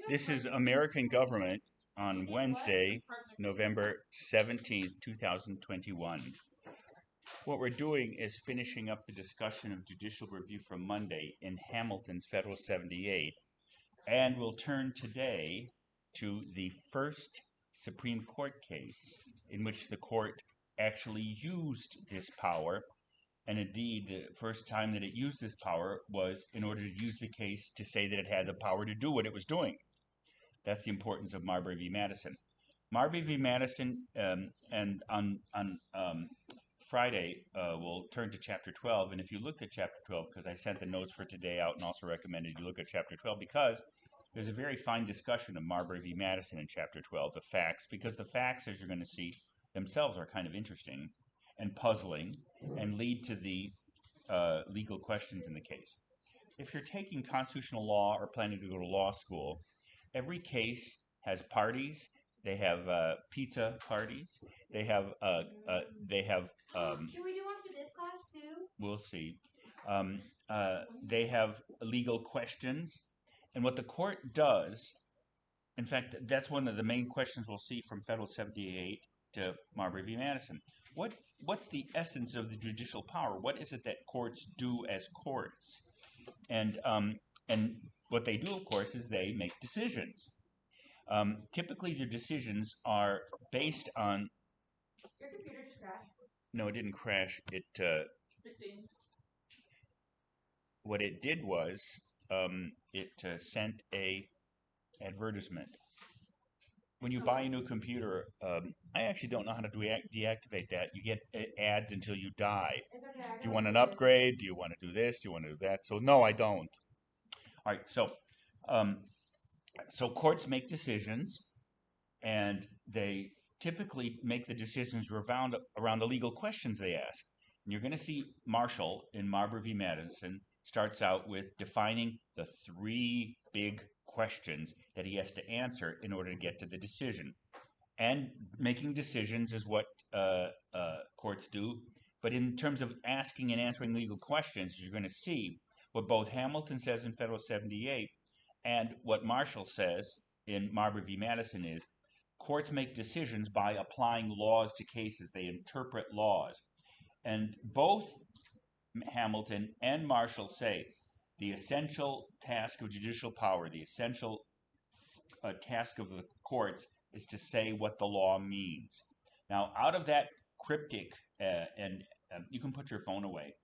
This is American Government on Wednesday, November 17th, 2021. What we're doing is finishing up the discussion of judicial review from Monday in Hamilton's Federal 78, and we'll turn today to the first Supreme Court case in which the court actually used this power. And indeed, the first time that it used this power was in order to use the case to say that it had the power to do what it was doing. That's the importance of Marbury v. Madison. Marbury v. Madison, and on Friday, we'll turn to Chapter 12. And if you look at Chapter 12, because I sent the notes for today out and also recommended you look at Chapter 12, because there's a very fine discussion of Marbury v. Madison in Chapter 12, the facts, because the facts, as you're going to see, themselves are kind of interesting and puzzling and lead to the legal questions in the case. If you're taking constitutional law or planning to go to law school, every case has parties. They have pizza parties. They have Can we do one for this class too? We'll see. They have legal questions, and what the court does. In fact, that's one of the main questions we'll see from Federal 78 to Marbury v. Madison. What's the essence of the judicial power? What is it that courts do as courts? And what they do, of course, is they make decisions. Typically, their decisions are based on. Your computer just crashed. No, it didn't crash. It. 15. What it did was it sent a advertisement. When you buy a new computer, I actually don't know how to deactivate that. You get ads until you die. It's okay. Do you want an upgrade? Do you want to do this? Do you want to do that? So no, I don't. All right. So courts make decisions, and they typically make the decisions around the legal questions they ask. And you're going to see Marshall in Marbury v. Madison starts out with defining the three big questions that he has to answer in order to get to the decision. And making decisions is what courts do. But in terms of asking and answering legal questions, you're going to see what both Hamilton says in Federal 78 and what Marshall says in Marbury v. Madison is courts make decisions by applying laws to cases. They interpret laws. And both Hamilton and Marshall say the essential task of judicial power, the essential task of the courts is to say what the law means. Now, out of that cryptic, and you can put your phone away.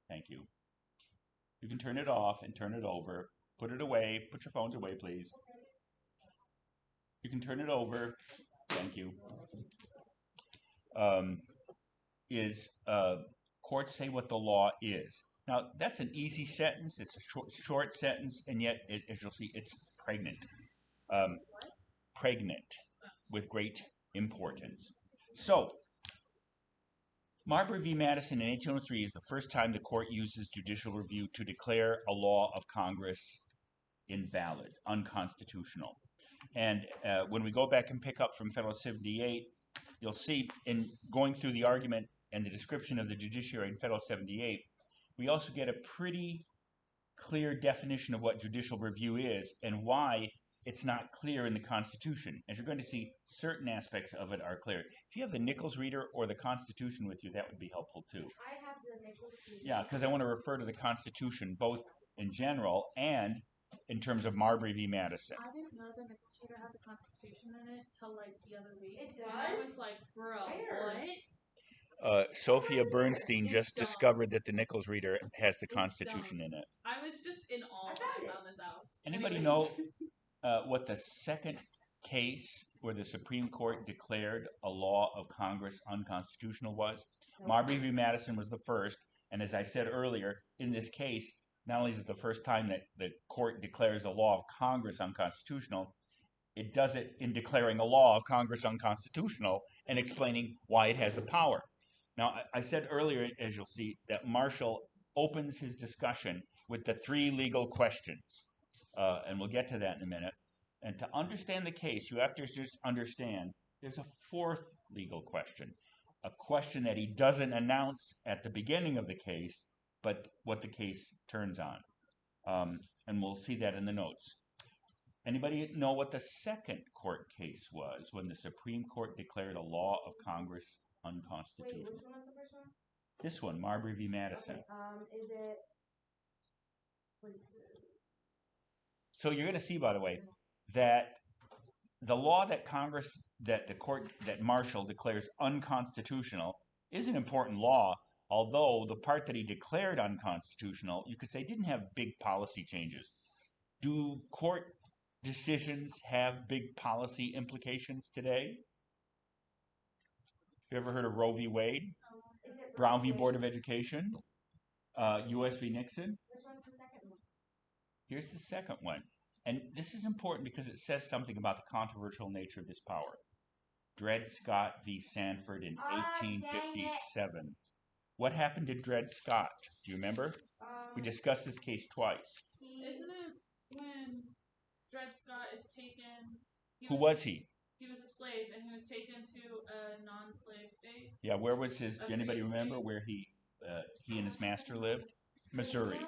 Thank you. You can turn it off and turn it over. Put it away. Put your phones away, please. You can turn it over. Thank you. Courts say what the law is. Now, that's an easy sentence. It's a short sentence, and yet, as you'll see, it's pregnant. Pregnant with great importance. So, Marbury v. Madison in 1803 is the first time the court uses judicial review to declare a law of Congress invalid, unconstitutional. And when we go back and pick up from Federal 78, you'll see in going through the argument and the description of the judiciary in Federal 78, we also get a pretty clear definition of what judicial review is and why it's not clear in the Constitution. As you're going to see, certain aspects of it are clear. If you have the Nichols reader or the Constitution with you, that would be helpful too. I have the Nichols reader. Yeah, because I want to refer to the Constitution both in general and in terms of Marbury v. Madison. I didn't know the Nichols reader had the Constitution in it till like the other week. It does? I was like, bro, Where? what? Sophia Bernstein just dumb. discovered that the Nichols reader has the It's Constitution dumb. in it. I was just in awe I when found I it. found this out. Anybody Anyways. know what the second case where the Supreme Court declared a law of Congress unconstitutional was? Marbury v. Madison was the first, and as I said earlier, in this case, not only is it the first time that the court declares a law of Congress unconstitutional, it does it in declaring a law of Congress unconstitutional and explaining why it has the power. Now, I said earlier, as you'll see, that Marshall opens his discussion with the three legal questions, and we'll get to that in a minute. And to understand the case, you have to just understand there's a fourth legal question, a question that he doesn't announce at the beginning of the case, but what the case turns on. And we'll see that in the notes. Anybody know what the second court case was when the Supreme Court declared a law of Congress unconstitutional? Wait, which one was the first one? This one, Marbury v. Madison. Okay, is it? So you're going to see, by the way, that the law that Congress, that the court, that Marshall declares unconstitutional is an important law, although the part that he declared unconstitutional, you could say, didn't have big policy changes. Do court decisions have big policy implications today? You ever heard of Roe v. Wade? Brown v. Board of Education? U.S. v. Nixon? Which one's the second one? Here's the second one. And this is important because it says something about the controversial nature of this power. Dred Scott v. Sanford in 1857. What happened to Dred Scott? Do you remember? We discussed this case twice. Isn't it when Dred Scott is taken? Who was he? He was a slave, and he was taken to a non-slave state. Yeah, where was his? A Do anybody free remember state. where he and his master lived? Missouri.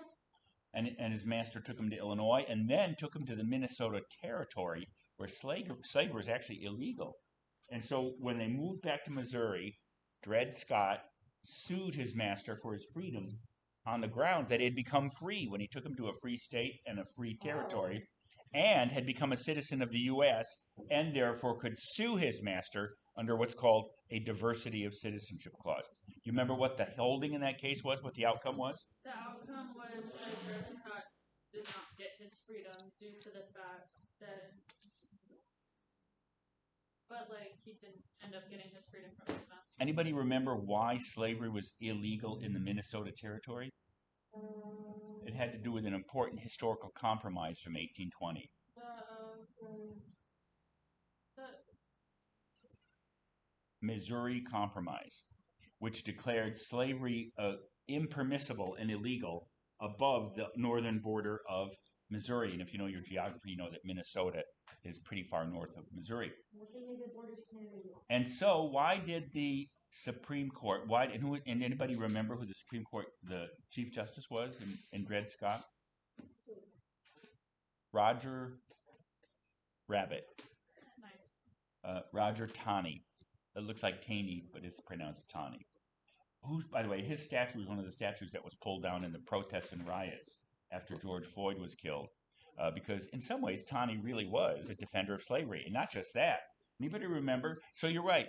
And his master took him to Illinois and then took him to the Minnesota Territory where slavery was actually illegal. And so when they moved back to Missouri, Dred Scott sued his master for his freedom on the grounds that he had become free when he took him to a free state and a free territory and had become a citizen of the U.S. and therefore could sue his master under what's called a diversity of citizenship clause. You remember what the holding in that case was, what the outcome was? The outcome was that Dred Scott did not get his freedom due to the fact that, but like he didn't end up getting his freedom from his master. Anybody remember why slavery was illegal in the Minnesota Territory? It had to do with an important historical compromise from 1820. Missouri Compromise, which declared slavery impermissible and illegal above the northern border of Missouri. And if you know your geography, you know that Minnesota is pretty far north of Missouri. And so why did the Supreme Court, and anybody remember who the Supreme Court, the Chief Justice was in Dred Scott? Roger Rabbit. Nice. Roger Taney. It looks like Taney, but it's pronounced Taney. Who, by the way, his statue was one of the statues that was pulled down in the protests and riots after George Floyd was killed. Because in some ways, Taney really was a defender of slavery. And not just that. Anybody remember? So you're right.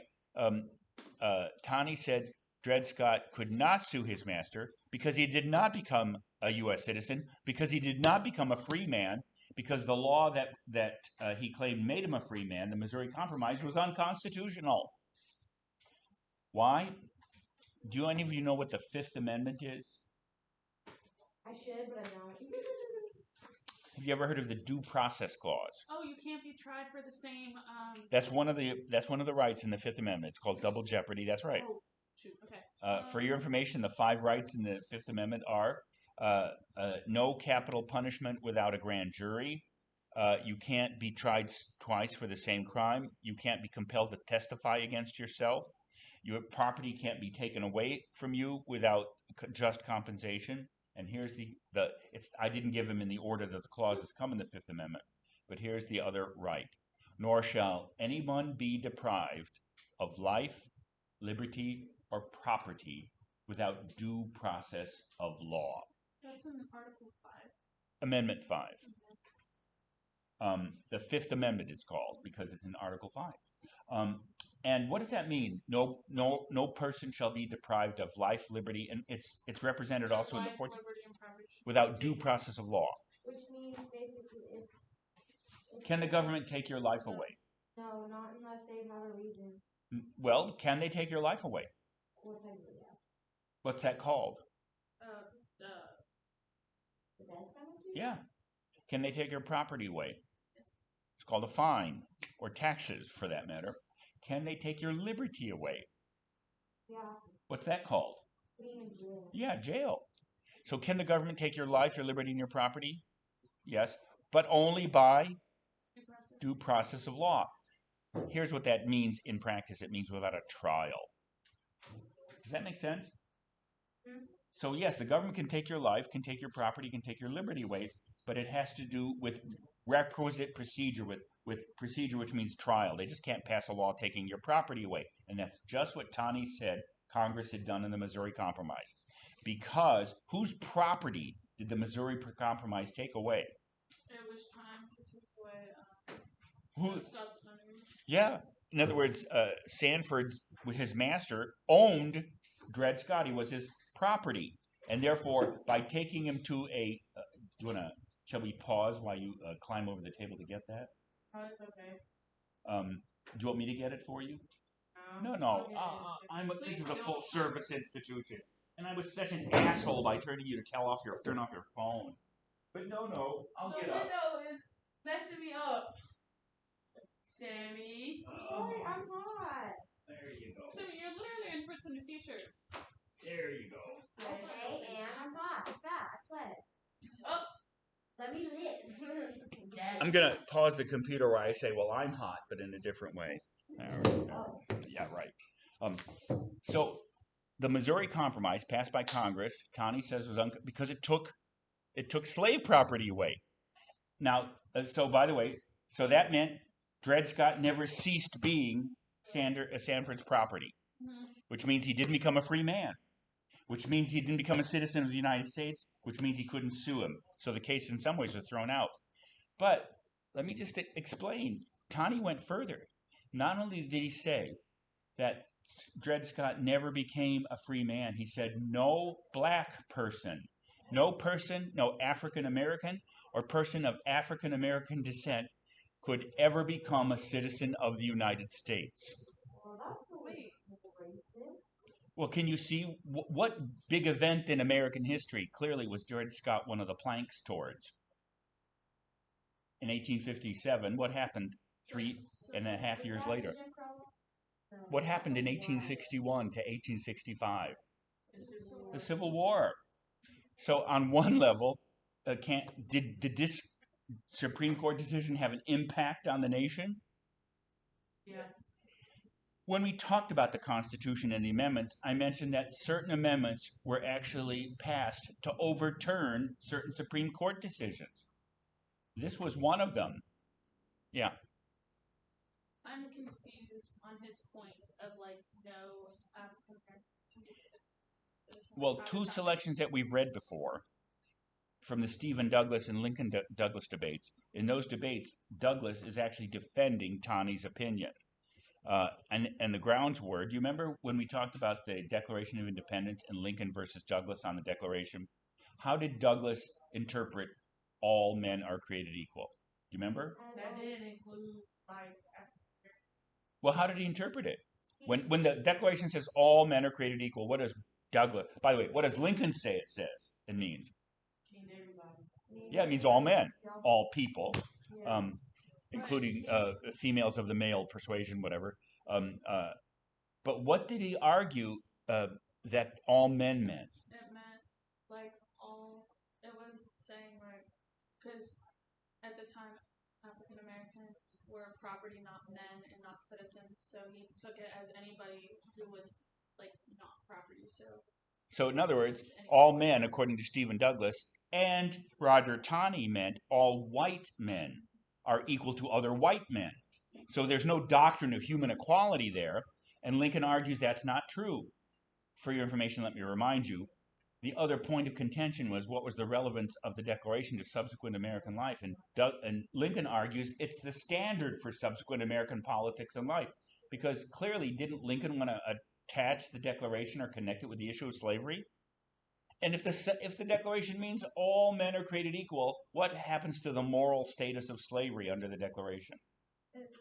Taney said Dred Scott could not sue his master because he did not become a U.S. citizen, because he did not become a free man, because the law that he claimed made him a free man, the Missouri Compromise, was unconstitutional. Why? Do any of you know what the Fifth Amendment is? I should, but I don't. Have you ever heard of the Due Process Clause? Oh, you can't be tried for the same. That's one of the rights in the Fifth Amendment. It's called double jeopardy. That's right. Oh, shoot. Okay. For your information, the 5 rights in the Fifth Amendment are no capital punishment without a grand jury. You can't be tried twice for the same crime. You can't be compelled to testify against yourself. Your property can't be taken away from you without just compensation. And here's I didn't give them in the order that the clauses come in the Fifth Amendment, but here's the other right. Nor shall anyone be deprived of life, liberty, or property without due process of law. That's in Article 5. Amendment 5. The Fifth Amendment it's called because it's in Article 5. And what does that mean? No person shall be deprived of life, liberty, and it's represented also in the 14th, without due process of law. Which means basically it's Can the government take your life away? no, not unless they have a reason. Well, can they take your life away? What type of yeah. What's that called? The death penalty? Yeah. Can they take your property away? It's called a fine, or taxes for that matter. Can they take your liberty away? Yeah. What's that called? Putting in jail. Yeah, jail. So can the government take your life, your liberty, and your property? Yes, but only by due process of law. Here's what that means in practice. It means without a trial. Does that make sense? So yes, the government can take your life, can take your property, can take your liberty away, but it has to do with requisite procedure, with procedure, which means trial. They just can't pass a law taking your property away. And that's just what Taney said Congress had done in the Missouri Compromise. Because whose property did the Missouri Compromise take away? It was time to take away Who? Scott's money. Yeah. In other words, Sanford's, his master, owned Dred Scott. He was his property. And therefore, by taking him to a... shall we pause while you climb over the table to get that? Oh, it's okay. Do you want me to get it for you? No. This is a full service institution. And I was such an asshole by turning you to turn off your phone. But no, I'll get up. The window is messing me up. Sammy. Sorry, I'm hot. There you go. Sammy, you're literally in Fritz in a t-shirt. There you go. Okay, and I'm hot. I'm fat. I sweat. Oh. Let me live. I'm going to pause the computer where I say, well, I'm hot, but in a different way. Yeah, right. So the Missouri Compromise passed by Congress, Taney says was because it took slave property away. Now, so by the way, so that meant Dred Scott never ceased being Sanford's property, which means he didn't become a free man, which means he didn't become a citizen of the United States, which means he couldn't sue him. So the case in some ways was thrown out. But let me just explain. Taney went further. Not only did he say that Dred Scott never became a free man, he said no black person, no African American or person of African American descent could ever become a citizen of the United States. Well, that's a way racist. Well, can you see what big event in American history clearly was Dred Scott one of the planks towards? In 1857, what happened 3.5 years later? What happened in 1861 to 1865? The Civil War. So on one level, did this Supreme Court decision have an impact on the nation? Yes. When we talked about the Constitution and the amendments, I mentioned that certain amendments were actually passed to overturn certain Supreme Court decisions. This was one of them. Yeah. I'm confused on his point of no African American citizens. Well, two selections that we've read before from the Stephen Douglas and Lincoln Douglas debates. In those debates, Douglas is actually defending Taney's opinion. And the grounds were, do you remember when we talked about the Declaration of Independence and Lincoln versus Douglas on the Declaration? How did Douglas interpret all men are created equal? Do you remember? That didn't include Well, how did he interpret it? When the Declaration says all men are created equal, what does Douglas, by the way, what does Lincoln say it says? It means? Yeah, it means all men, all people, including females of the male persuasion, whatever. But what did he argue that all men meant? It meant all. It was saying because at the time African Americans were property, not men, and not citizens. So he took it as anybody who was not property. So in other words, all men, according to Stephen Douglas and Roger Taney, meant all white men are equal to other white men. So there's no doctrine of human equality there, and Lincoln argues that's not true. For your information, let me remind you, the other point of contention was what was the relevance of the Declaration to subsequent American life, and Lincoln argues it's the standard for subsequent American politics and life, because clearly didn't Lincoln want to attach the Declaration or connect it with the issue of slavery? And if the Declaration means all men are created equal, what happens to the moral status of slavery under the Declaration? It's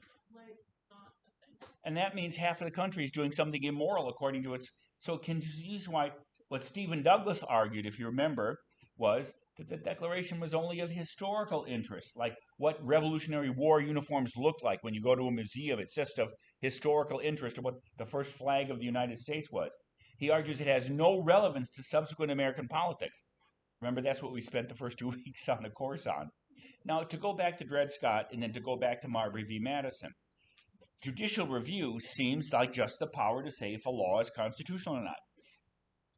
not a thing. And that means half of the country is doing something immoral according to its... So can you see why what Stephen Douglas argued, if you remember, was that the Declaration was only of historical interest, like what Revolutionary War uniforms looked like when you go to a museum. It's just of historical interest of what the first flag of the United States was. He argues it has no relevance to subsequent American politics. Remember, that's what we spent the first 2 weeks on the course on. Now, to go back to Dred Scott and then to go back to Marbury v. Madison, judicial review seems like just the power to say if a law is constitutional or not.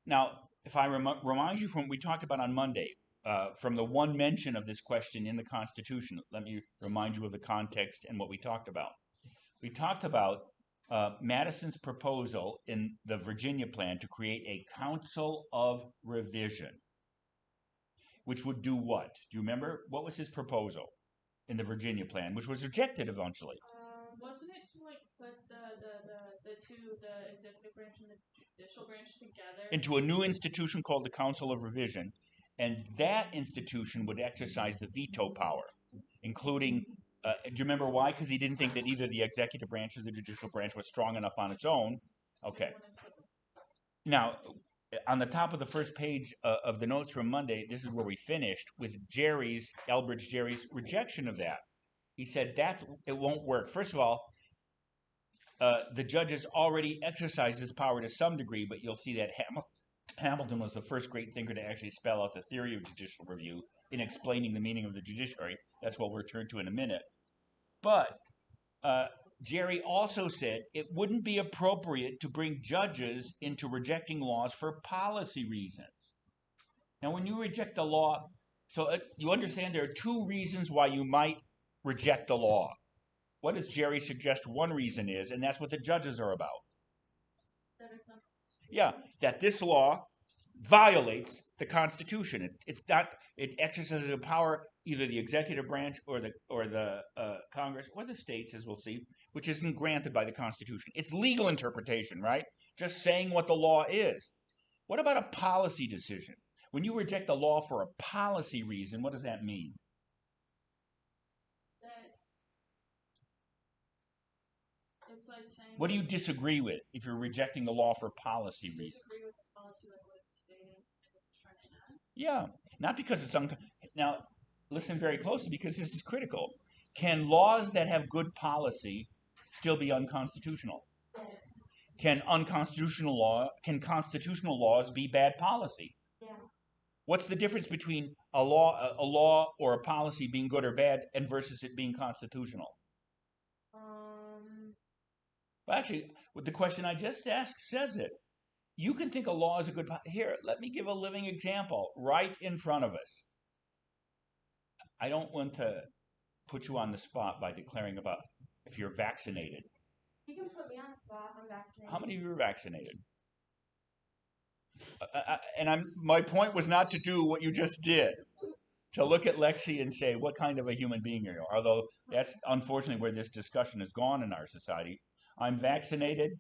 Now, if I remind you from what we talked about on Monday, from the one mention of this question in the Constitution, let me remind you of the context and what we talked about. We talked about Madison's proposal in the Virginia plan to create a Council of Revision, which would do what? Do you remember? What was his proposal in the Virginia plan, which was rejected eventually? Wasn't it to like put the executive branch and the judicial branch together into a new institution called the Council of Revision, and that institution would exercise the veto power, including. Do you remember why? Because he didn't think that either the executive branch or the judicial branch was strong enough on its own. Okay. Now, on the top of the first page of the notes from Monday, this is where we finished with Elbridge Gerry's rejection of that. He said that it won't work. First of all, the judges already exercise this power to some degree, but you'll see that Hamilton was the first great thinker to actually spell out the theory of judicial review in explaining the meaning of the judiciary. That's what we'll turn to in a minute. But Gerry also said it wouldn't be appropriate to bring judges into rejecting laws for policy reasons. Now, when you reject a law, so you understand there are two reasons why you might reject a law. What does Gerry suggest one reason is, and that's what the judges are about? Yeah, that this law violates the Constitution. It exercises a power, either the executive branch or the Congress or the states, as we'll see, which isn't granted by the Constitution. It's legal interpretation, right? Just saying what the law is. What about a policy decision? When you reject a law for a policy reason, what does that mean? It's like saying. What do you disagree with if you're rejecting the law for policy reasons? Disagree with the policy like what it's stating and what it's trying to add? Yeah, not because it's now. Listen very closely because this is critical. Can laws that have good policy still be unconstitutional? Yes. Can constitutional laws be bad policy? Yeah. What's the difference between a law or a policy being good or bad and versus it being constitutional? Well, actually, what the question I just asked says it. You can think a law is a good... Here, let me give a living example right in front of us. I don't want to put you on the spot by declaring about if you're vaccinated. You can put me on the spot. I'm vaccinated. How many of you are vaccinated? My point was not to do what you just did, to look at Lexi and say, what kind of a human being are you? Although that's unfortunately where this discussion has gone in our society. I'm vaccinated,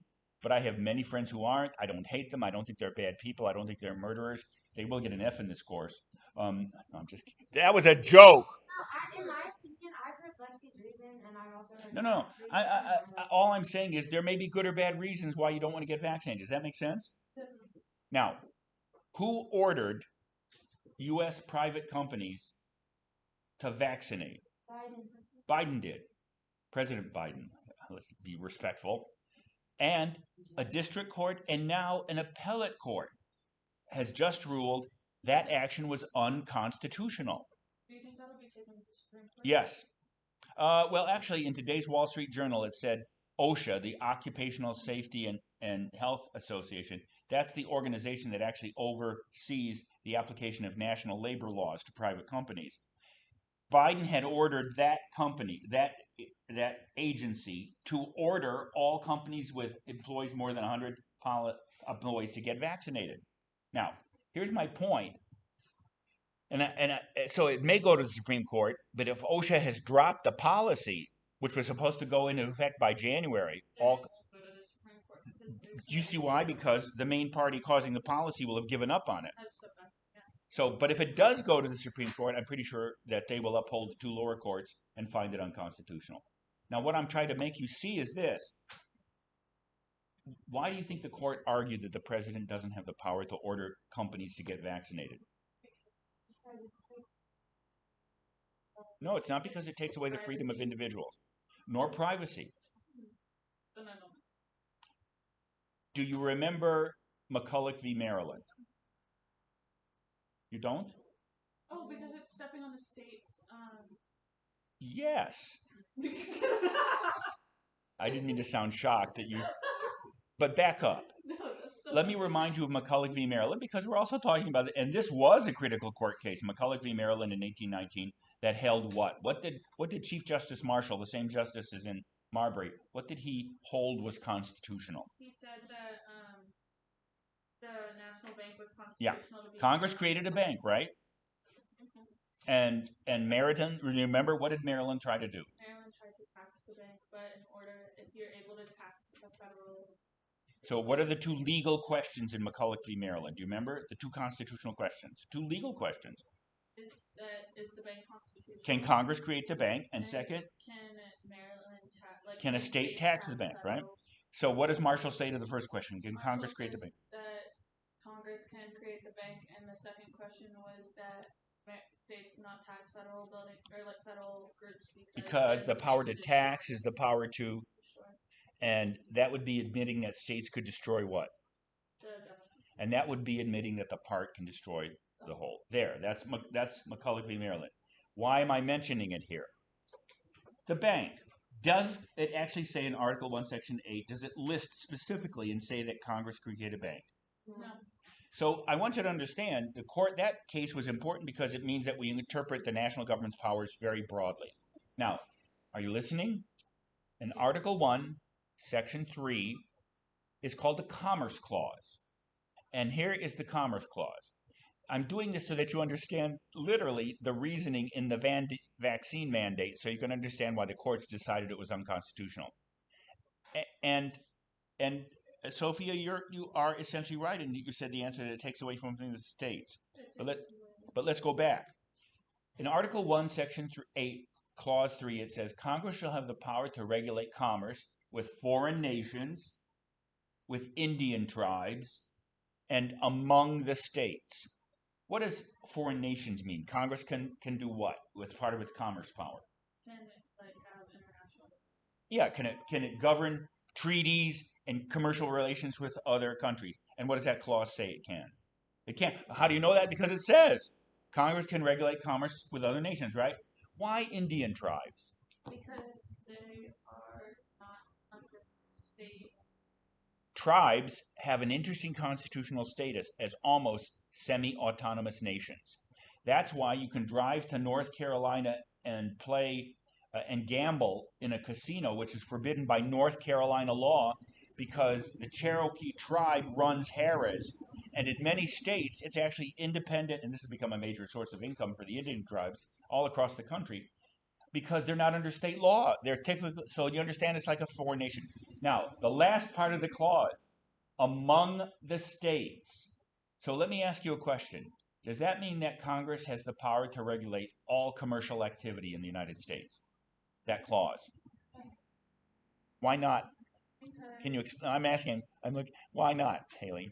but I have many friends who aren't. I don't hate them. I don't think they're bad people. I don't think they're murderers. They will get an F in this course. I'm just kidding. That was a joke. No, in my opinion, I've heard Lexi's reason, and I've also heard... No. All I'm saying is there may be good or bad reasons why you don't want to get vaccinated. Does that make sense? Yes. Now, who ordered U.S. private companies to vaccinate? Biden did. President Biden. Let's be respectful. And a district court and now an appellate court has just ruled that action was unconstitutional. Do you think that'll be taken to the Supreme Court? Yes. Well, actually, in today's Wall Street Journal, it said OSHA, the Occupational Safety and Health Association, that's the organization that actually oversees the application of national labor laws to private companies. Biden had ordered that company, that agency, to order all companies with employees more than 100 employees to get vaccinated. Now, here's my point. So it may go to the Supreme Court, but if OSHA has dropped the policy, which was supposed to go into effect by January, do you see why? Because the main party causing the policy will have given up on it. So, but if it does go to the Supreme Court, I'm pretty sure that they will uphold the two lower courts and find it unconstitutional. Now, what I'm trying to make you see is this. Why do you think the court argued that the president doesn't have the power to order companies to get vaccinated? No, it's not because it takes away the freedom of individuals, nor privacy. Do you remember Mcculloch v. Maryland? You don't? Oh, because it's stepping on the state's... Yes. I didn't mean to sound shocked that you... But back up. No, that's let me remind you of Mcculloch V Maryland, because we're also talking about it, and this was a critical court case, Mcculloch V Maryland in 1819, that held what? What did Chief Justice Marshall, the same justice as in Marbury, what did he hold was constitutional? He said that the National Bank was Yeah, constitutional. To be Congress created a bank, right? And Maryland, remember, what did Maryland try to do? Maryland tried to tax the bank, but in order, if you're able to tax the federal. So what are the two legal questions in Mcculloch v. Maryland? Do you remember? The two constitutional questions. Two legal questions. Is the bank constitutional? Can Congress create the bank? And second, can Maryland tax? Can a state tax the bank, right? So what does Marshall say to the first question? Can Congress create the bank? That Congress can create the bank, and the second question was that states cannot tax federal building or like federal groups because the power to tax is the power to destroy. And that would be admitting that states could destroy what? And that would be admitting that the part can destroy the whole. There, that's Mcculloch v. Maryland. Why am I mentioning it here? The bank. Does it actually say in Article 1, Section 8, does it list specifically and say that Congress could create a bank? No. So I want you to understand, that case was important because it means that we interpret the national government's powers very broadly. Now, are you listening? In Article 1, Section 3 is called the Commerce Clause. And here is the Commerce Clause. I'm doing this so that you understand literally the reasoning in the vaccine mandate, so you can understand why the courts decided it was unconstitutional. And Sophia, you are essentially right, and you said the answer that it takes away from the states. But let's go back. In Article 1, Section 8, Clause 3, it says, Congress shall have the power to regulate commerce with foreign nations, with Indian tribes, and among the states. What does foreign nations mean? Congress can do what with part of its commerce power? Can it have international? Yeah, can it govern treaties and commercial relations with other countries? And what does that clause say it can? It can't. How do you know that? Because it says Congress can regulate commerce with other nations, right? Why Indian tribes? Because they are not under state. Tribes have an interesting constitutional status as almost semi-autonomous nations. That's why you can drive to North Carolina and play and gamble in a casino, which is forbidden by North Carolina law, because the Cherokee tribe runs Harrah's. And in many states, it's actually independent, and this has become a major source of income for the Indian tribes all across the country, because they're not under state law. They're typically, so you understand it's like a foreign nation. Now, the last part of the clause, among the states. So let me ask you a question. Does that mean that Congress has the power to regulate all commercial activity in the United States? That clause. Why not? Can you explain? I'm asking. Why not, Haley?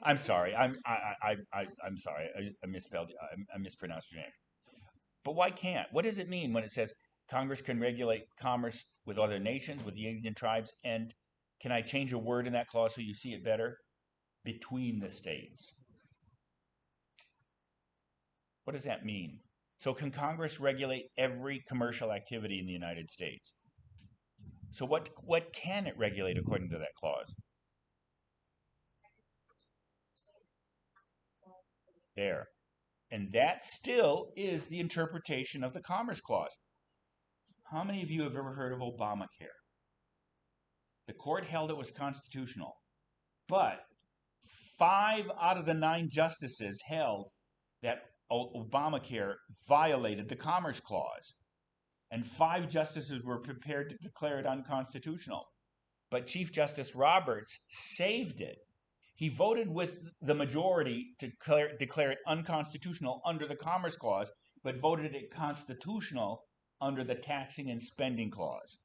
I'm sorry. I'm sorry. I misspelled. I mispronounced your name. But why can't? What does it mean when it says Congress can regulate commerce with other nations, with the Indian tribes, and can I change a word in that clause so you see it better? Between the states. What does that mean? So can Congress regulate every commercial activity in the United States? So what can it regulate according to that clause? There. And that still is the interpretation of the Commerce Clause. How many of you have ever heard of Obamacare? The court held it was constitutional, but 5 out of the 9 justices held that Obamacare violated the Commerce Clause, and 5 justices were prepared to declare it unconstitutional. But Chief Justice Roberts saved it. He voted with the majority to declare it unconstitutional under the Commerce Clause, but voted it constitutional under the Taxing and Spending Clause.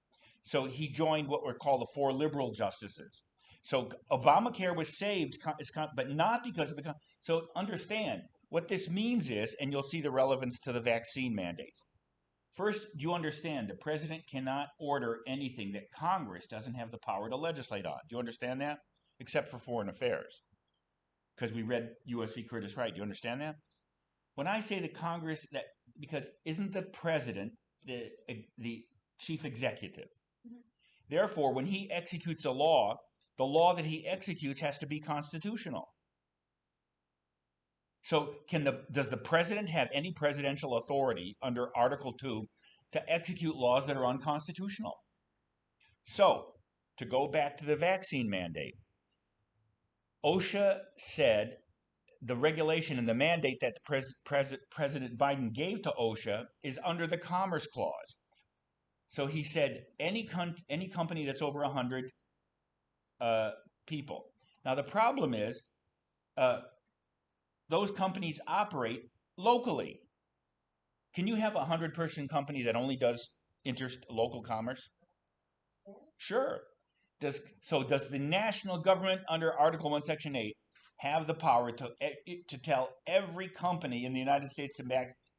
So he joined what were called the 4 liberal justices. So Obamacare was saved, but not because of the... So understand, what this means is, and you'll see the relevance to the vaccine mandates. First, you understand the president cannot order anything that Congress doesn't have the power to legislate on. Do you understand that? Except for foreign affairs. Because we read U.S. v. Curtis Wright. Do you understand that? When I say the Congress, because isn't the president the chief executive? Mm-hmm. Therefore, when he executes a law, the law that he executes has to be constitutional. So does the president have any presidential authority under Article 2 to execute laws that are unconstitutional? So, to go back to the vaccine mandate, OSHA said the regulation and the mandate that President Biden gave to OSHA is under the Commerce Clause. So he said any company that's over 100 people. Now the problem is those companies operate locally. Can you have a 100-person company that only does local commerce? Sure. Does the national government under Article 1, Section 8 have the power to tell every company in the United States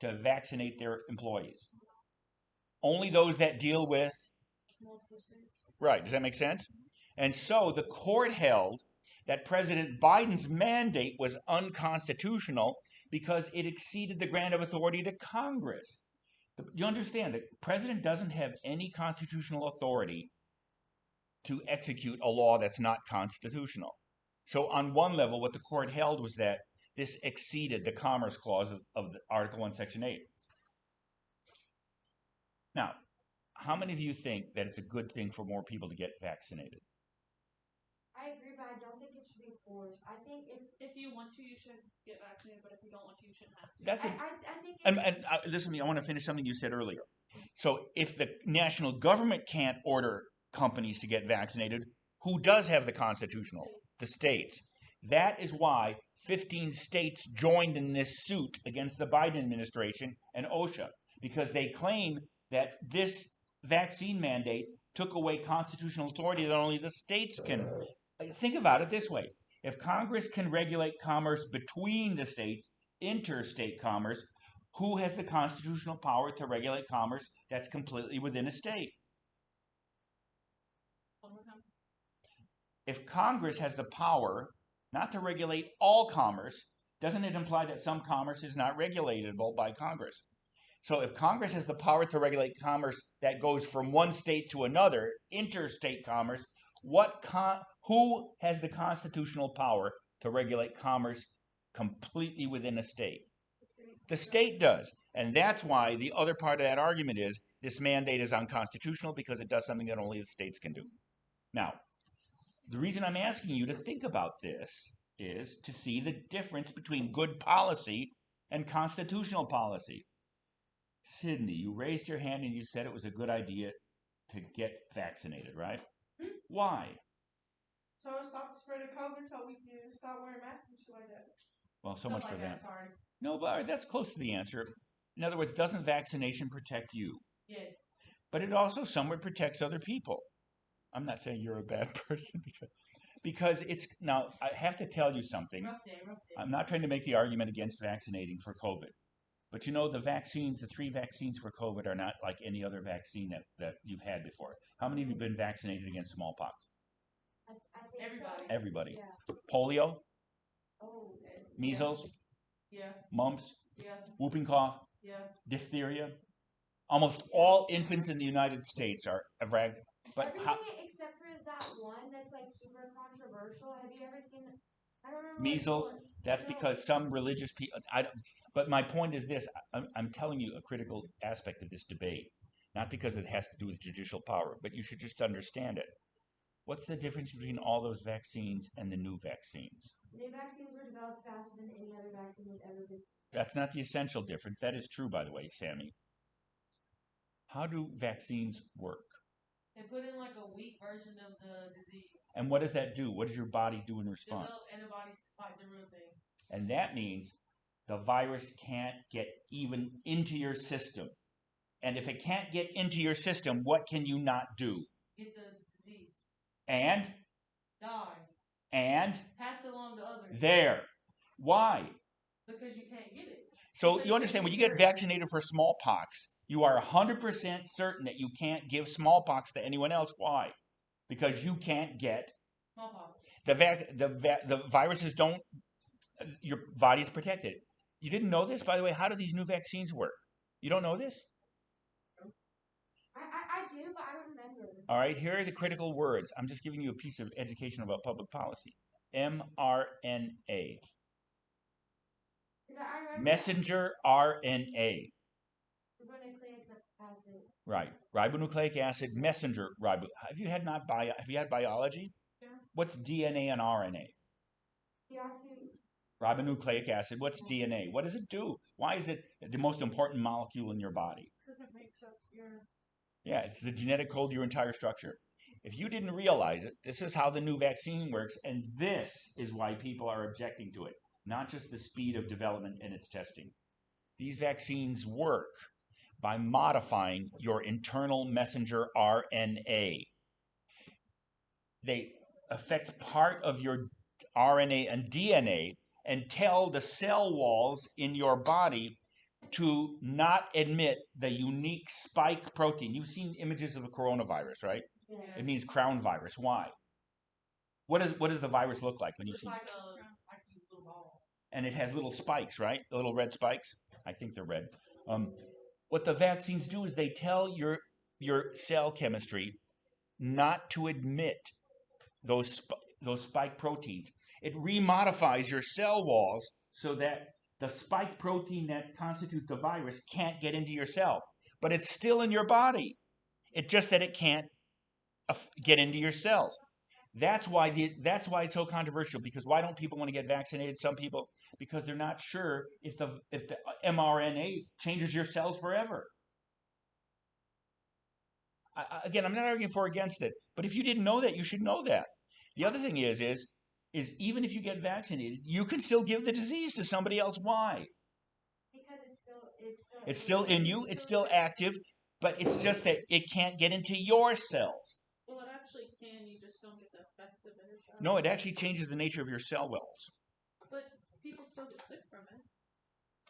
to vaccinate their employees? Only those that deal with multiple states. Right. Does that make sense? And so the court held that President Biden's mandate was unconstitutional because it exceeded the grant of authority to Congress. You understand that the president doesn't have any constitutional authority to execute a law that's not constitutional. So on one level, what the court held was that this exceeded the Commerce Clause of the Article 1, Section 8. Now, how many of you think that it's a good thing for more people to get vaccinated? I agree, but I don't think it should be forced. I think if you want to, you should get vaccinated, but if you don't want to, you shouldn't have to. I think listen to me, I want to finish something you said earlier. So if the national government can't order companies to get vaccinated, who does have the constitutional? The states. That is why 15 states joined in this suit against the Biden administration and OSHA, because they claim that this vaccine mandate took away constitutional authority that only the states can. Think about it this way. If Congress can regulate commerce between the states, interstate commerce, who has the constitutional power to regulate commerce that's completely within a state? If Congress has the power not to regulate all commerce, doesn't it imply that some commerce is not regulatable by Congress? So if Congress has the power to regulate commerce that goes from one state to another, interstate commerce, who has the constitutional power to regulate commerce completely within a state? The state does. And that's why the other part of that argument is this mandate is unconstitutional because it does something that only the states can do. Now, the reason I'm asking you to think about this is to see the difference between good policy and constitutional policy. Sydney, you raised your hand and you said it was a good idea to get vaccinated, right? Why? So stop the spread of COVID so we can stop wearing masks and shit like that. Well, so much for that. Sorry. No, but that's close to the answer. In other words, doesn't vaccination protect you? Yes. But it also somewhat protects other people. I'm not saying you're a bad person because it's now. I have to tell you something. Rough day. I'm not trying to make the argument against vaccinating for COVID, but you know the vaccines, the 3 vaccines for COVID are not like any other vaccine that you've had before. How many of you have been vaccinated against smallpox? I think Everybody. So. Everybody. Yeah. Polio, Oh. measles, Yeah. mumps, Yeah. whooping cough, Yeah. diphtheria. Almost all infants in the United States are vaccinated. But everything except for that one that's like super controversial. Have you ever seen? I don't remember. Measles. That's because some religious people. But my point is this: I'm telling you a critical aspect of this debate, not because it has to do with judicial power, but you should just understand it. What's the difference between all those vaccines and the new vaccines? New vaccines were developed faster than any other vaccine has ever been. That's not the essential difference. That is true, by the way, Sammy. How do vaccines work? They put in like a weak version of the disease. And what does that do? What does your body do in response? Develop antibodies to fight the real thing. And that means the virus can't get even into your system. And if it can't get into your system, what can you not do? Get the disease. And? Die. And? Pass it along to others. There. Why? Because you can't get it. So you understand, when you get vaccinated for smallpox, you are 100% certain that you can't give smallpox to anyone else. Why? Because you can't get Smallpox. the viruses don't. Your body's protected. You didn't know this, by the way. How do these new vaccines work? You don't know this? I do, but I don't remember. All right, here are the critical words. I'm just giving you a piece of education about public policy. mRNA. Messenger RNA. Ribonucleic acid. Right. Ribonucleic acid, messenger Have you had biology? Yeah. What's DNA and RNA? Ribonucleic acid. What's DNA? What does it do? Why is it the most important molecule in your body? Because it makes up your... Yeah, it's the genetic code to your entire structure. If you didn't realize it, this is how the new vaccine works, and this is why people are objecting to it, not just the speed of development and its testing. These vaccines work by modifying your internal messenger RNA. They affect part of your RNA and DNA and tell the cell walls in your body to not admit the unique spike protein. You've seen images of the coronavirus, right? Yeah. It means crown virus. Why? What does the virus look like when you see it? And it has little spikes, right? The little red spikes. I think they're red. What the vaccines do is they tell your cell chemistry not to admit those spike proteins. It remodifies your cell walls so that the spike protein that constitutes the virus can't get into your cell, but it's still in your body. It's just that it can't get into your cells. That's why it's so controversial. Because why don't people want to get vaccinated? Some people, because they're not sure if the mRNA changes your cells forever. Again, I'm not arguing for or against it, but if you didn't know that, you should know that. The other thing is even if you get vaccinated, you can still give the disease to somebody else. Why? Because it's still in you. It's still active, but it's just that it can't get into your cells. Well, it actually can. You just don't get the effects of it. No, it actually changes the nature of your cell walls. But people still get sick from it.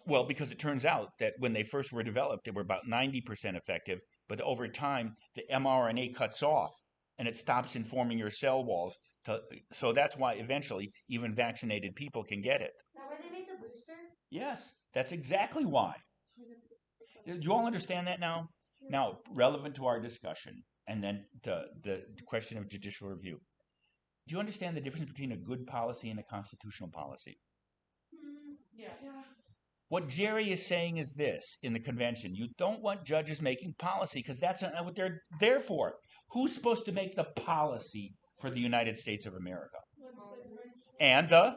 Well, because it turns out that when they first were developed, they were about 90% effective, but over time, the mRNA cuts off, and it stops informing your cell walls. So that's why eventually even vaccinated people can get it. Is that why they made the booster? Yes, that's exactly why. Do you all understand that now? Now, relevant to our discussion, and then the question of judicial review. Do you understand the difference between a good policy and a constitutional policy? Yeah. What Jerry is saying is this in the convention. You don't want judges making policy because that's not what they're there for. Who's supposed to make the policy for the United States of America? And the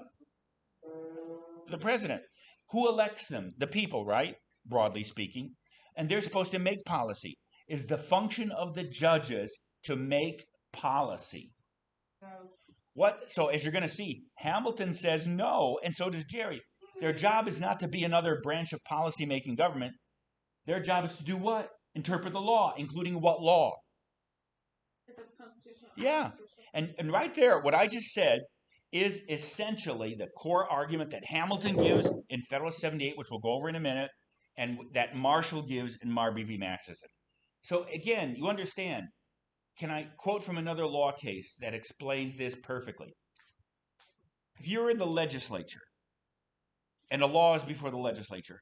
president. Who elects them? The people, right? Broadly speaking. And they're supposed to make policy. Is the function of the judges to make policy? What? So as you're going to see, Hamilton says no, and so does Jerry. Their job is not to be another branch of policy-making government. Their job is to do what? Interpret the law, including what law? If it's constitutional. Yeah. And right there, what I just said is essentially the core argument that Hamilton gives in Federalist 78, which we'll go over in a minute, and that Marshall gives in Marbury v. Madison. So again, you understand. Can I quote from another law case that explains this perfectly? If you're in the legislature, and a law is before the legislature,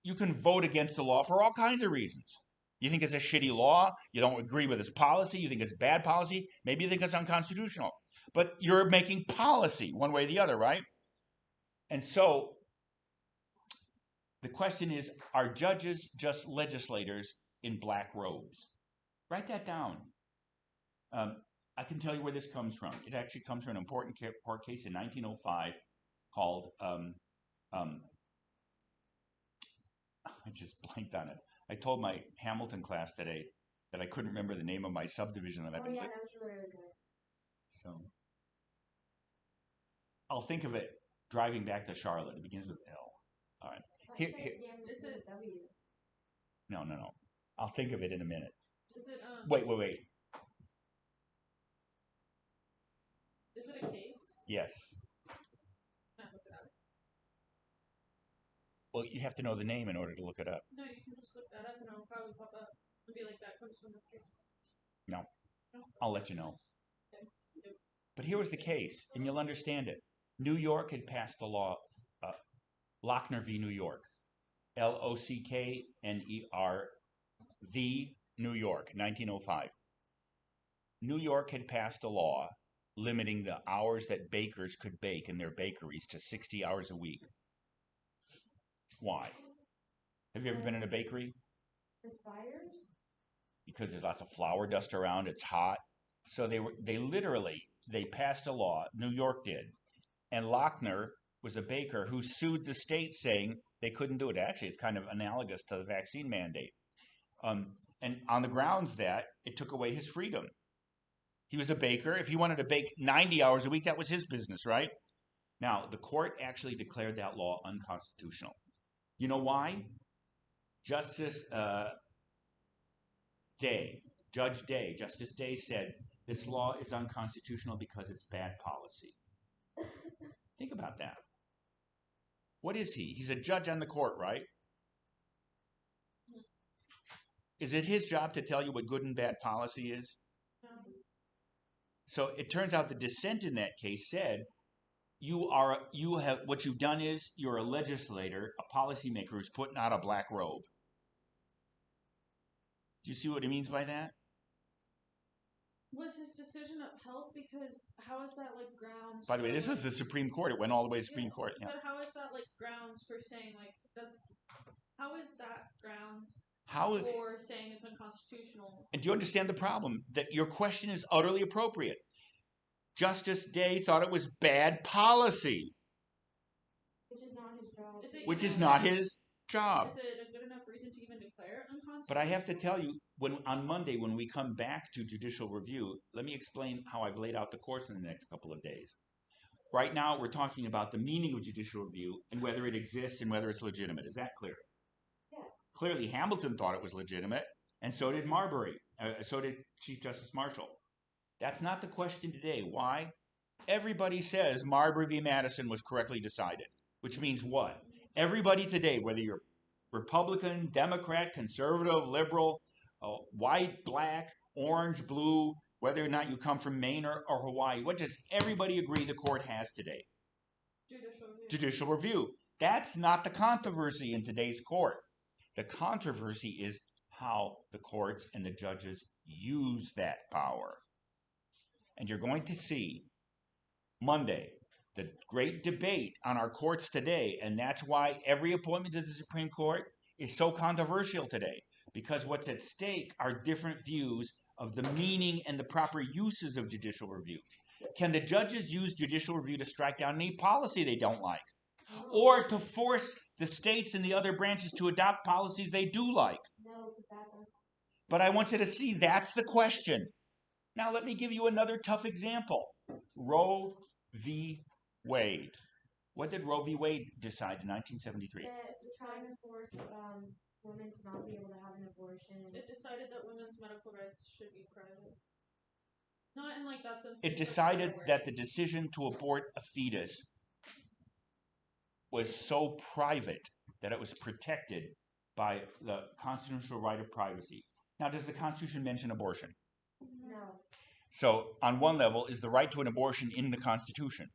you can vote against the law for all kinds of reasons. You think it's a shitty law, you don't agree with its policy, you think it's bad policy, maybe you think it's unconstitutional. But you're making policy one way or the other, right? And so the question is, are judges just legislators in black robes? Write that down. I can tell you where this comes from. It actually comes from an important court case in 1905 called I just blanked on it. I told my Hamilton class today that I couldn't remember the name of my subdivision that I've been So I'll think of it driving back to Charlotte. It begins with L. All right. Here. Is it W? No. I'll think of it in a minute. Is it Wait. Is it a case? Yes. Can I look it up? Well, you have to know the name in order to look it up. No, you can just look that up and it'll probably pop up and be like, that comes from this case. No. I'll let you know. Okay. Yep. But here was the case, and you'll understand it. New York had passed the law, Lochner v. New York. Lockner v. New York, 1905. New York had passed a law limiting the hours that bakers could bake in their bakeries to 60 hours a week. Why? Have you ever been in a bakery? The spires? Because there's lots of flour dust around, it's hot. So they passed a law, New York did. And Lochner was a baker who sued the state saying they couldn't do it. Actually, it's kind of analogous to the vaccine mandate. And on the grounds that it took away his freedom. He was a baker. If he wanted to bake 90 hours a week, that was his business, right? Now, the court actually declared that law unconstitutional. You know why? Justice Day said this law is unconstitutional because it's bad policy. Think about that. What is he? He's a judge on the court, right? Is it his job to tell you what good and bad policy is? So it turns out the dissent in that case said, what you've done is you're a legislator, a policymaker who's putting on a black robe. Do you see what he means by that? Was his decision upheld? Because how is that like grounds? By the way, this was the Supreme Court. It went all the way to the Supreme Court. Yeah. But how is that like grounds for saying how is that grounds for saying it's unconstitutional? And do you understand the problem? That your question is utterly appropriate. Justice Day thought it was bad policy. Which is not his job. Is it a good enough reason to even declare it unconstitutional? But I have to tell you, on Monday, when we come back to judicial review, let me explain how I've laid out the course in the next couple of days. Right now, we're talking about the meaning of judicial review and whether it exists and whether it's legitimate. Is that clear? Yeah. Clearly, Hamilton thought it was legitimate, and so did Marbury. So did Chief Justice Marshall. That's not the question today. Why? Everybody says Marbury v. Madison was correctly decided, which means what? Everybody today, whether you're Republican, Democrat, conservative, liberal, white, black, orange, blue, whether or not you come from Maine or Hawaii, what does everybody agree the court has today? Judicial review. That's not the controversy in today's court. The controversy is how the courts and the judges use that power. And you're going to see Monday the great debate on our courts today, and that's why every appointment to the Supreme Court is so controversial today, because what's at stake are different views of the meaning and the proper uses of judicial review. Can the judges use judicial review to strike down any policy they don't like, or to force the states and the other branches to adopt policies they do like? No, because that's But I want you to see that's the question. Now let me give you another tough example. Roe v. Wade. What did Roe v. Wade decide in 1973? trying to force women to not be able to have an abortion. It decided that women's medical rights should be private. Not in like that sense. It decided that the decision to abort a fetus was so private that it was protected by the constitutional right of privacy. Now, does the Constitution mention abortion? No. So, on one level, is the right to an abortion in the Constitution?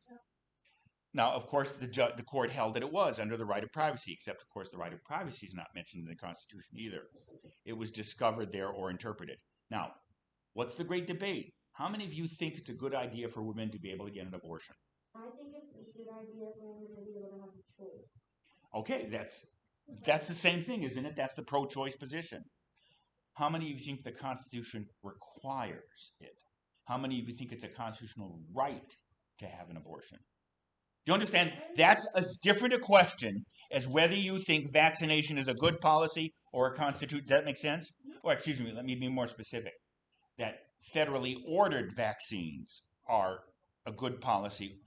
Now, of course, the court held that it was under the right of privacy, except, of course, the right of privacy is not mentioned in the Constitution either. It was discovered there or interpreted. Now, what's the great debate? How many of you think it's a good idea for women to be able to get an abortion? I think it's a good idea for women to be able to have a choice. Okay, that's the same thing, isn't it? That's the pro-choice position. How many of you think the Constitution requires it? How many of you think it's a constitutional right to have an abortion? Do you understand? That's as different a question as whether you think vaccination is a good policy or a constitution. Does that make sense? Or excuse me, let me be more specific. That federally ordered vaccines are a good policy.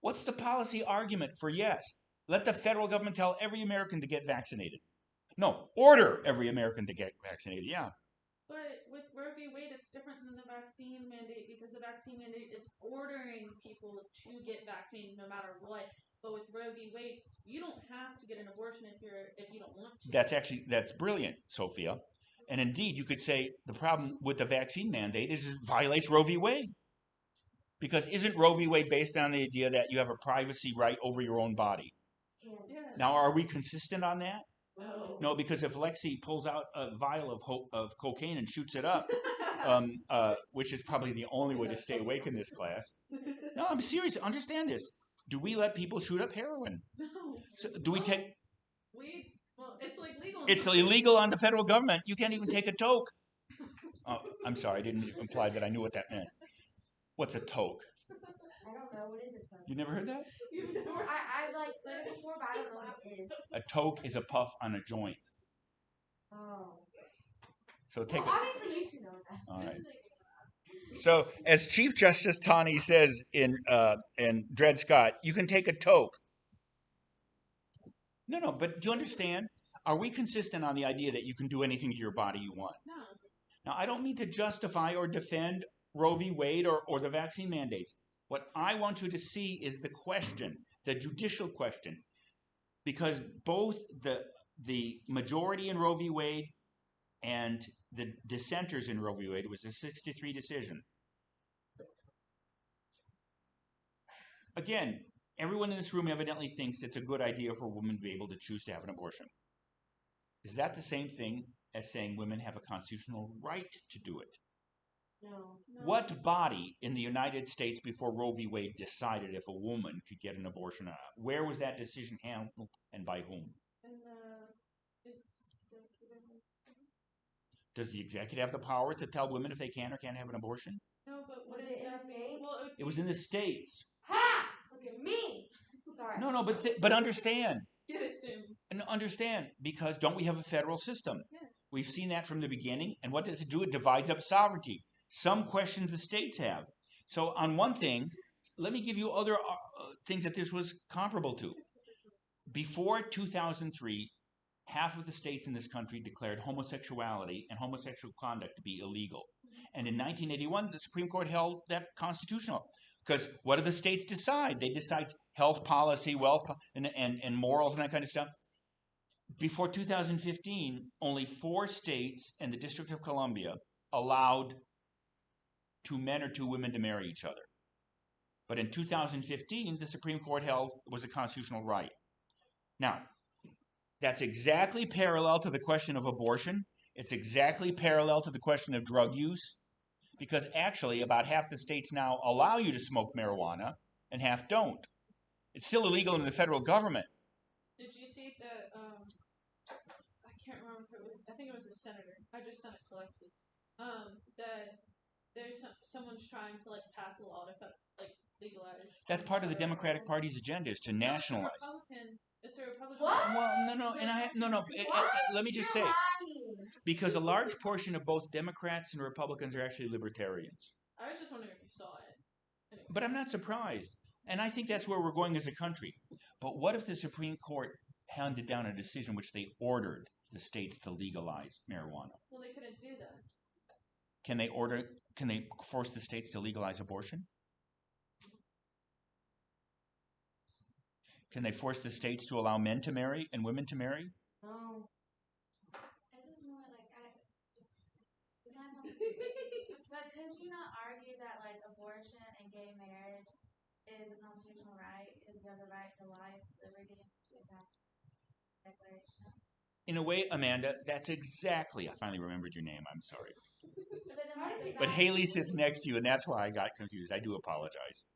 What's the policy argument for yes? Let the federal government tell every American to get vaccinated. No, order every American to get vaccinated. Yeah. But with Roe v. Wade, it's different than the vaccine mandate because the vaccine mandate is ordering people to get vaccinated no matter what. But with Roe v. Wade, you don't have to get an abortion if you don't want to. That's brilliant, Sophia. And indeed, you could say the problem with the vaccine mandate is it violates Roe v. Wade. Because isn't Roe v. Wade based on the idea that you have a privacy right over your own body? Yeah. Now, are we consistent on that? No, because if Lexi pulls out a vial of cocaine and shoots it up, which is probably the only way to stay awake in this class. No, I'm serious. Understand this. Do we let people shoot up heroin? No. So do we take? Well, it's like legal. It's illegal on the federal government. You can't even take a toke. Oh, I'm sorry. I didn't imply that I knew what that meant. What's a toke? I don't know. What is a toke? You never heard that? I've like heard it before, but I don't know what it is. A toke is a puff on a joint. Oh. So take. Well, obviously you two know that. All right. So, as Chief Justice Taney says in Dred Scott, you can take a toke. No, but do you understand? Are we consistent on the idea that you can do anything to your body you want? No. Now, I don't mean to justify or defend Roe v. Wade or the vaccine mandates. What I want you to see is the question, the judicial question, because both the majority in Roe v. Wade and the dissenters in Roe v. Wade, was a 6-3 decision. Again, everyone in this room evidently thinks it's a good idea for a woman to be able to choose to have an abortion. Is that the same thing as saying women have a constitutional right to do it? No. What body in the United States before Roe v. Wade decided if a woman could get an abortion or not? Where was that decision handled and by whom? Does the executive have the power to tell women if they can or can't have an abortion? No, but Was it in the state? Well, It was in the states. Ha! Look at me. Sorry. No, but understand. get it, Sam. And understand, because don't we have a federal system? Yeah. We've seen that from the beginning. And what does it do? It divides up sovereignty. Some questions the states have. So on one thing, let me give you other things that this was comparable to. Before 2003, half of the states in this country declared homosexuality and homosexual conduct to be illegal. And in 1981, the Supreme Court held that constitutional. Because what do the states decide? They decide health policy, wealth, and morals and that kind of stuff. Before 2015, only 4 states and the District of Columbia allowed 2 men or 2 women to marry each other. But in 2015, the Supreme Court held it was a constitutional right. Now, that's exactly parallel to the question of abortion. It's exactly parallel to the question of drug use, because actually about half the states now allow you to smoke marijuana and half don't. It's still illegal in the federal government. Did you see that? I can't remember if it was. I think it was a senator. I just sent it to Lexi. That there's someone's trying to pass a law to legalize. That's part of the Democratic Party's agenda, is to nationalize. It's a Republican. What? Well, no. Let me just say, because a large portion of both Democrats and Republicans are actually libertarians. I was just wondering if you saw it. Anyway. But I'm not surprised. And I think that's where we're going as a country. But what if the Supreme Court handed down a decision which they ordered the states to legalize marijuana? Well, they couldn't do that. Can they force the states to legalize abortion? Can they force the states to allow men to marry and women to marry? No. This is more it's not something. But could you not argue that abortion and gay marriage is a constitutional right because you have the right to life, liberty, and pursuit of happiness? Declaration. In a way, Amanda, that's exactly. I finally remembered your name. I'm sorry. But Haley sits next to you, and that's why I got confused. I do apologize.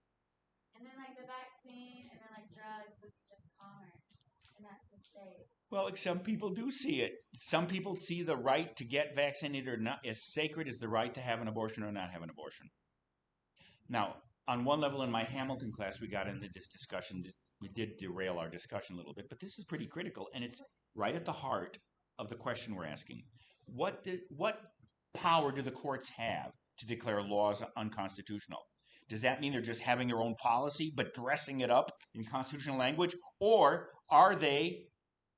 And then the vaccine and then drugs would be just commerce, and that's the states. Well, some people do see it. Some people see the right to get vaccinated or not as sacred as the right to have an abortion or not have an abortion. Now, on one level in my Hamilton class, we got into this discussion. We did derail our discussion a little bit, but this is pretty critical, and it's right at the heart of the question we're asking. What power do the courts have to declare laws unconstitutional? Does that mean they're just having their own policy but dressing it up in constitutional language? Or are they...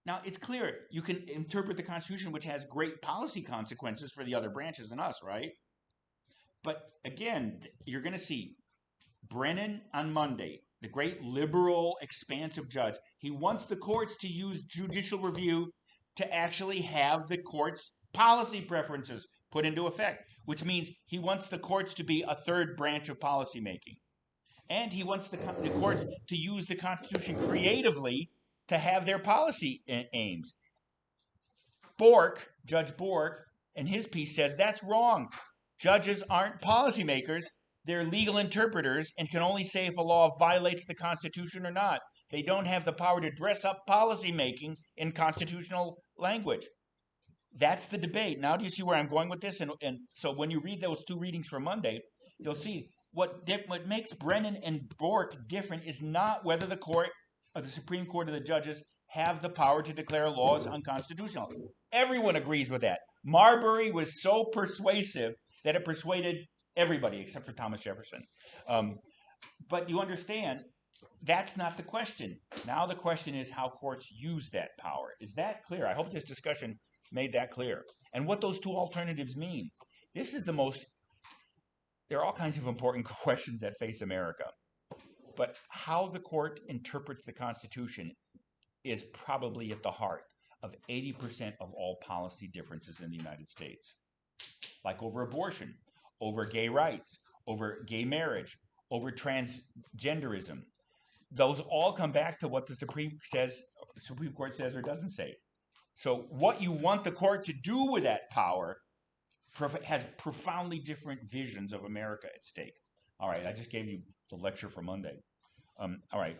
Now, it's clear you can interpret the Constitution, which has great policy consequences for the other branches than us, right? But again, you're going to see Brennan on Monday, the great liberal, expansive judge. He wants the courts to use judicial review to actually have the courts' policy preferences put into effect, which means he wants the courts to be a third branch of policymaking. And he wants the courts to use the Constitution creatively to have their policy aims. Judge Bork, in his piece says that's wrong. Judges aren't policymakers. They're legal interpreters and can only say if a law violates the Constitution or not. They don't have the power to dress up policymaking in constitutional language. That's the debate. Now do you see where I'm going with this? And so when you read those two readings for Monday, you'll see what makes Brennan and Bork different is not whether the court or the Supreme Court or the judges have the power to declare laws unconstitutional. Everyone agrees with that. Marbury was so persuasive that it persuaded everybody except for Thomas Jefferson. But you understand, that's not the question. Now the question is how courts use that power. Is that clear? I hope this discussion made that clear. And what those two alternatives mean. This is there are all kinds of important questions that face America. But how the court interprets the Constitution is probably at the heart of 80% of all policy differences in the United States. Like over abortion, over gay rights, over gay marriage, over transgenderism. Those all come back to what the Supreme Court says or doesn't say. So what you want the court to do with that power has profoundly different visions of America at stake. All right, I just gave you the lecture for Monday. All right.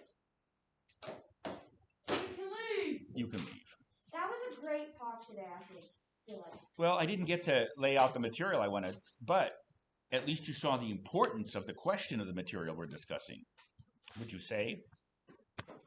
You can leave. That was a great talk today, I think. Well, I didn't get to lay out the material I wanted, but at least you saw the importance of the question of the material we're discussing. Would you say?